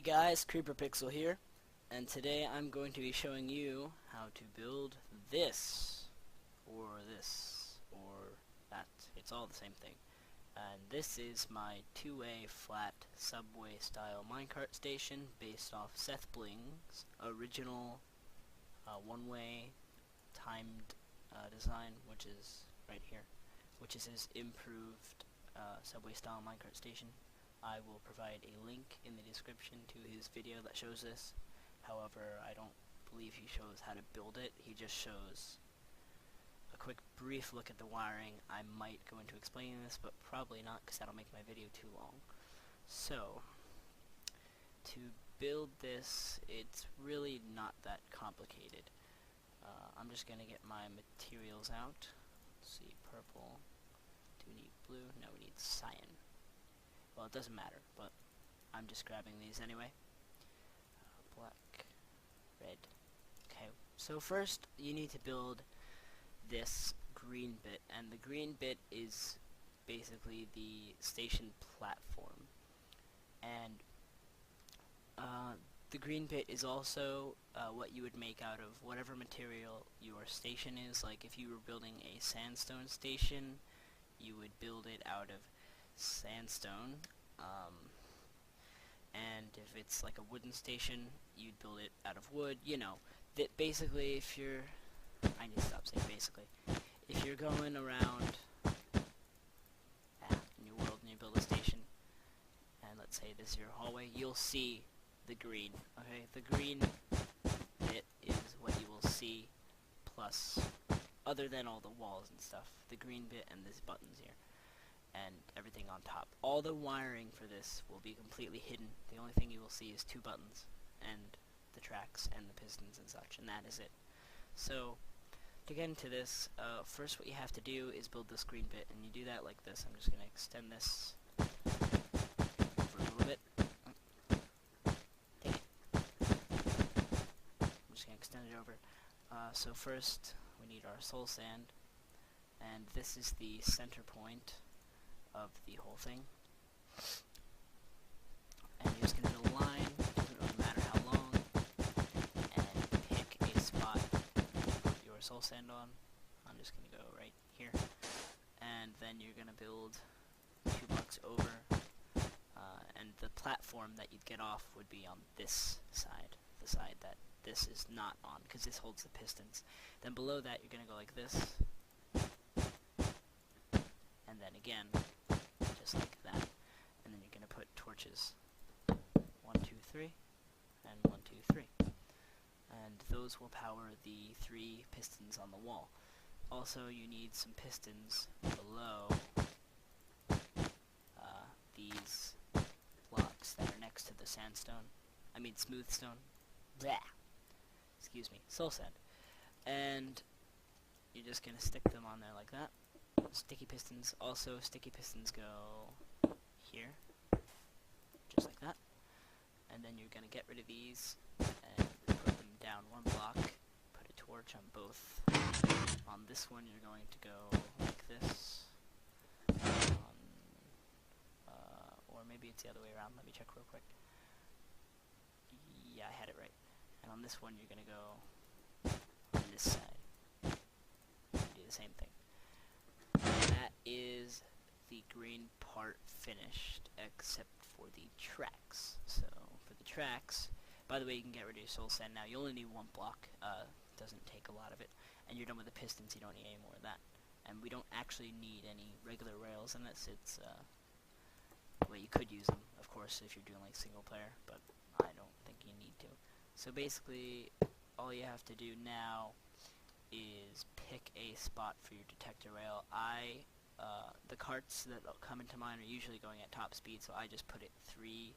Hey guys, CreeperPixel here, and today I'm going to be showing you how to build this, or that. It's all the same thing. And this is my two-way flat subway style minecart station based off Seth Bling's original one-way timed design, which is right here, which is his improved subway style minecart station. I will provide a link in the description to his video that shows this. However, I don't believe he shows how to build it. He just shows a quick brief look at the wiring. I might go into explaining this, but probably not, because that'll make my video too long. So, to build this, it's really not that complicated. I'm just going to get my materials out. Let's see, purple. Do we need blue? No, we need cyan. Well, it doesn't matter, but I'm just grabbing these anyway. Black, red. Okay, so first you need to build this green bit, and the green bit is basically the station platform. And the green bit is also what you would make out of whatever material your station is. Like if you were building a sandstone station, you would build it out of sandstone, and if it's like a wooden station, you'd build it out of wood. You know, that basically, if you're, I need to stop saying basically, if you're going around New World and you build a station, and let's say this is your hallway, you'll see the green. Okay, the green bit is what you will see, plus, other than all the walls and stuff, the green bit and these buttons here, and everything on top. All the wiring for this will be completely hidden. The only thing you will see is two buttons, and the tracks, and the pistons and such, and that is it. So, to get into this, first what you have to do is build this green bit, and you do that like this. I'm just going to extend this over a little bit. Take it. I'm just going to extend it over. So first, we need our soul sand, and this is the center point of the whole thing. And you're just going to build a line, doesn't really matter how long, and pick a spot to put your soul sand on. I'm just going to go right here. And then you're going to build 2 blocks over, and the platform that you'd get off would be on this side, the side that this is not on, because this holds the pistons. Then below that, you're going to go like this, and then again, just like that. And then you're going to put torches 1, 2, 3, and 1, 2, 3. And those will power the 3 pistons on the wall. Also, you need some pistons below these blocks that are next to the sandstone. I mean smooth stone. Blah. Excuse me, soul sand. And you're just going to stick them on there like that. Sticky pistons. Also, sticky pistons go here, just like that. And then you're going to get rid of these and put them down 1 block. Put a torch on both. On this one, you're going to go like this. Or maybe it's the other way around. Let me check real quick. Yeah, I had it right. And on this one, you're going to go on this side. Do the same thing. That is the green part finished, except for the tracks. So, for the tracks, by the way, you can get rid of your soul sand now. You only need 1 block. Doesn't take a lot of it. And you're done with the pistons. You don't need any more of that. And we don't actually need any regular rails in this. It's, well, you could use them, of course, if you're doing, like, single player, but I don't think you need to. So, basically, all you have to do now is pick a spot for your detector rail. The carts that come into mine are usually going at top speed, so I just put it 3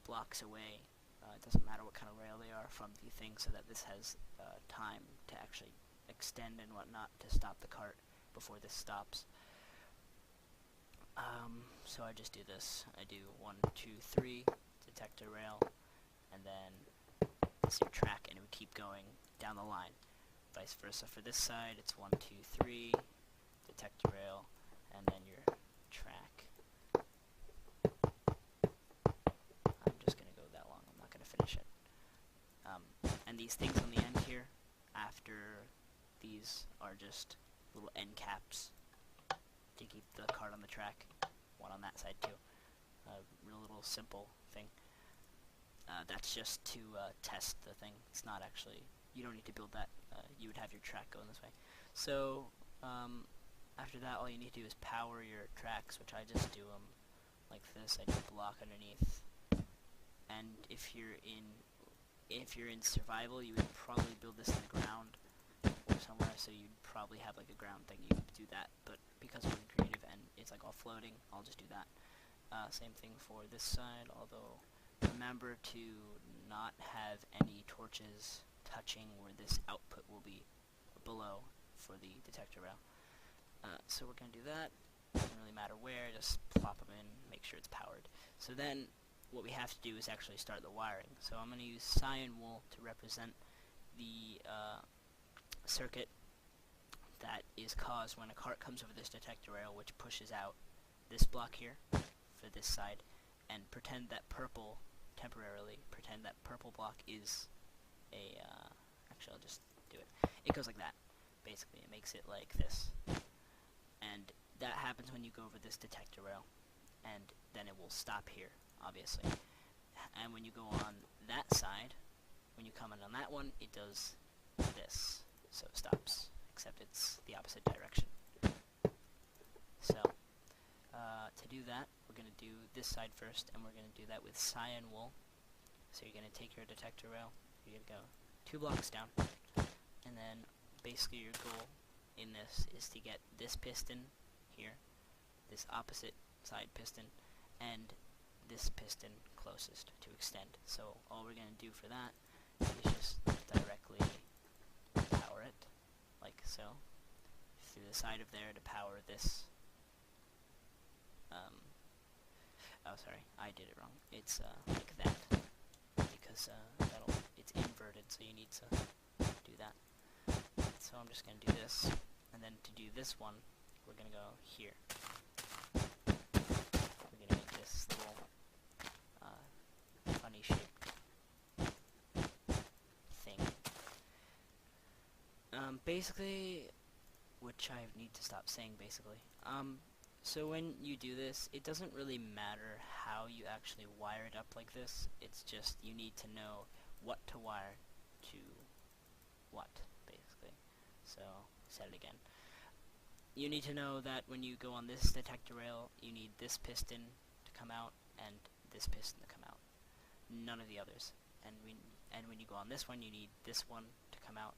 blocks away. It doesn't matter what kind of rail they are from the thing, so that this has time to actually extend and whatnot to stop the cart before this stops. So I just do this. I do 1, 2, 3 detector rail, and then it's your track, and it would keep going down the line. Vice versa for this side, it's 1, 2, 3 detector rail, and then your track. And these things on the end here, after these, are just little end caps to keep the cart on the track. One on that side too. Real little simple thing. That's just to test the thing. It's not actually, you don't need to build that. You would have your track going this way. So after that, all you need to do is power your tracks, which I just do them like this. I do a block underneath. And if you're in survival, you would probably build this in the ground or somewhere, so you'd probably have like a ground thing. You could do that, but because we're in creative and it's like all floating, I'll just do that. Same thing for this side, although remember to not have any torches touching where this output will be below for the detector rail. So we're going to do that. Doesn't really matter where, just plop them in, make sure it's powered. So then what we have to do is actually start the wiring. So I'm going to use cyan wool to represent the circuit that is caused when a cart comes over this detector rail, which pushes out this block here for this side, and pretend that purple, temporarily, pretend that purple block is a, actually I'll just do it. It goes like that, basically. It makes it like this. And that happens when you go over this detector rail, and then it will stop here, obviously. And when you go on that side, when you come in on that one, it does this, so it stops, except it's the opposite direction. So, to do that, we're going to do this side first, and we're going to do that with cyan wool. So you're going to take your detector rail, you're going to go 2 blocks down, and then basically your goal in this is to get this piston here, this opposite side piston, and this piston closest to extend. So all we're going to do for that is just directly power it, like so, through the side of there to power this. Oh, sorry, I did it wrong. It's like that, because it's inverted, so you need to do that. So I'm just going to do this, and then to do this one, we're going to go here. We're going to make this little funny shaped thing. Basically, which I need to stop saying basically. So when you do this, it doesn't really matter how you actually wire it up like this. It's just you need to know what to wire to what, basically. So, set it again. You need to know that when you go on this detector rail, you need this piston to come out and this piston to come out. None of the others. And when you go on this one, you need this one to come out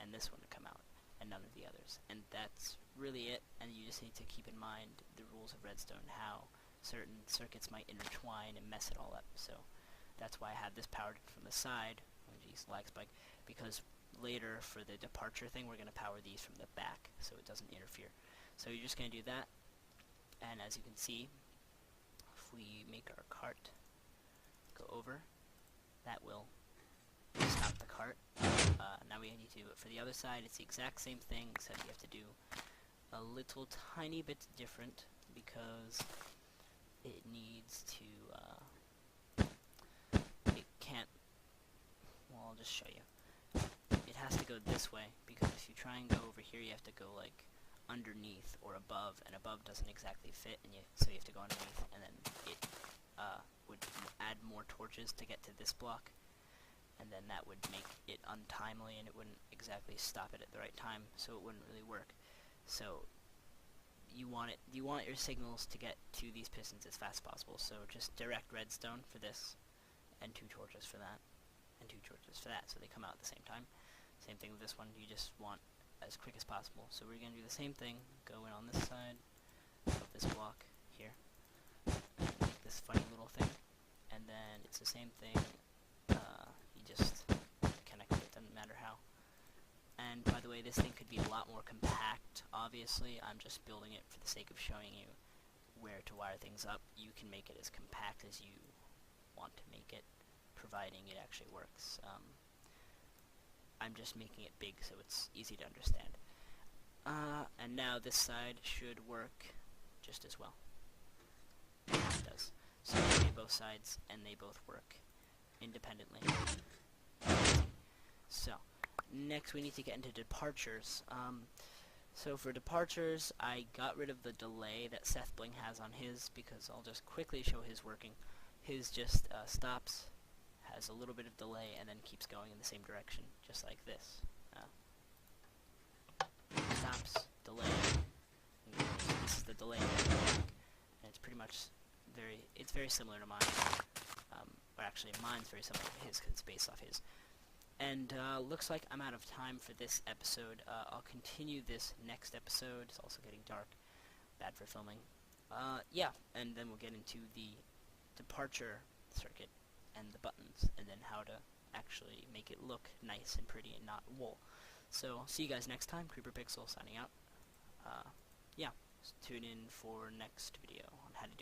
and this one to come out, and none of the others. And that's really it, and you just need to keep in mind the rules of Redstone, how certain circuits might intertwine and mess it all up. So that's why I have this powered from the side. Oh geez, lag spike. Because later for the departure thing, we're going to power these from the back so it doesn't interfere. So you're just going to do that, and as you can see, if we make our cart go over, that will stop the cart. Now we need to do it for the other side. It's the exact same thing, except you have to do a little tiny bit different because it needs to, it can't, well, I'll just show you. It has to go this way, because if you try and go over here, you have to go like underneath or above, and above doesn't exactly fit, and so you have to go underneath, and then it would add more torches to get to this block, and then that would make it untimely, and it wouldn't exactly stop it at the right time, so it wouldn't really work. So you want your signals to get to these pistons as fast as possible. So just direct redstone for this, and 2 torches for that, and 2 torches for that, so they come out at the same time. Same thing with this one. You just want as quick as possible. So we're going to do the same thing. Go in on this side of this block here, and make this funny little thing, and then it's the same thing. You just connect it. Doesn't matter how. And by the way, this thing could be a lot more compact. Obviously, I'm just building it for the sake of showing you where to wire things up. You can make it as compact as you want to make it, providing it actually works. I'm just making it big so it's easy to understand. And now this side should work just as well. It does. So you do both sides, and they both work independently. So, next we need to get into departures. So for departures, I got rid of the delay that Seth Bling has on his, because I'll just quickly show his working. His just stops, has a little bit of delay, and then keeps going in the same direction, just like this. Stops, delay, and goes. This is the delay, and it's pretty much very similar to mine. Or actually, mine's very similar to his, because it's based off his. And looks like I'm out of time for this episode. I'll continue this next episode. It's also getting dark. Bad for filming. Yeah, and then we'll get into the departure circuit and the buttons, and then how to actually make it look nice and pretty and not wool. So, see you guys next time. CreeperPixel signing out. Yeah, tune in for next video on how to do